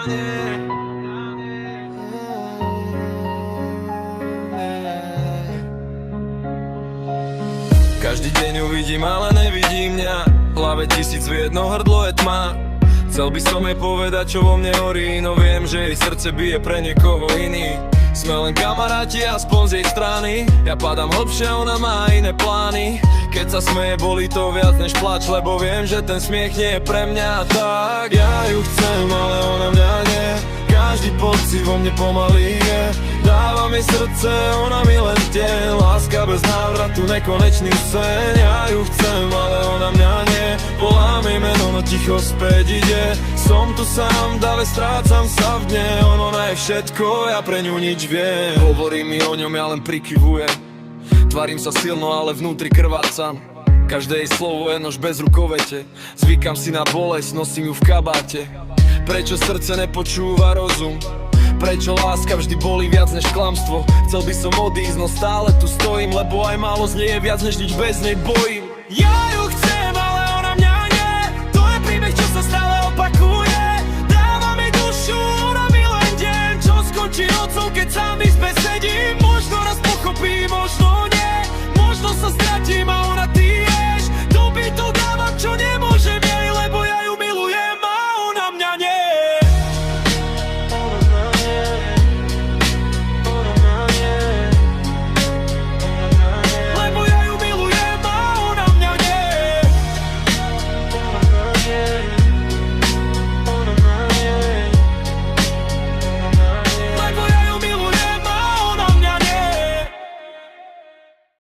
Každý deň ju vidím, ale nevidí mňa. V hlave tisíc v jedno hrdlo je tma. Chcel by som jej povedať, čo vo mne horí, no viem, že jej srdce bije pre niekoho iný. Sme len kamaráti, aspoň z jej strany. Ja padám hlbšie, ona má iné plány. Keď sa smeje, bolí to viac než plač, lebo viem, že ten smiech nie je pre mňa. Tak ja ju chcem, ale ona mňa nie. Každý pocit vo mne pomaly je. Dávam jej srdce, ona mi len tie. Láska bez návratu, nekonečný sen. Ja ju chcem, ale ona mňa nie. Volám jej meno, no ticho späť ide. Som tu sám, dále strácam sa v dne. Ona je všetko, ja pre ňu nič viem. Hovorí mi o ňom, ja len prikyvujem. Tvarím sa silno, ale vnútri krvácam. Každé jej slovo je nož bez rukovete. Zvykam si na bolesť, nosím ju v kabáte. Prečo srdce nepočúva rozum? Prečo láska vždy bolí viac než klamstvo? Chcel by som odísť, no stále tu stojím, lebo aj málo z nej je viac než nič bez nej bojím. Ja ju chcem, ale ona mňa nie. To je príbeh, čo sa stále opakuje. Dávam jej dušu, ona mi len deň. Čo skončí nocou, keď sám v izbe sedím. Možno raz pochopí, možno nie. Možno sa stratí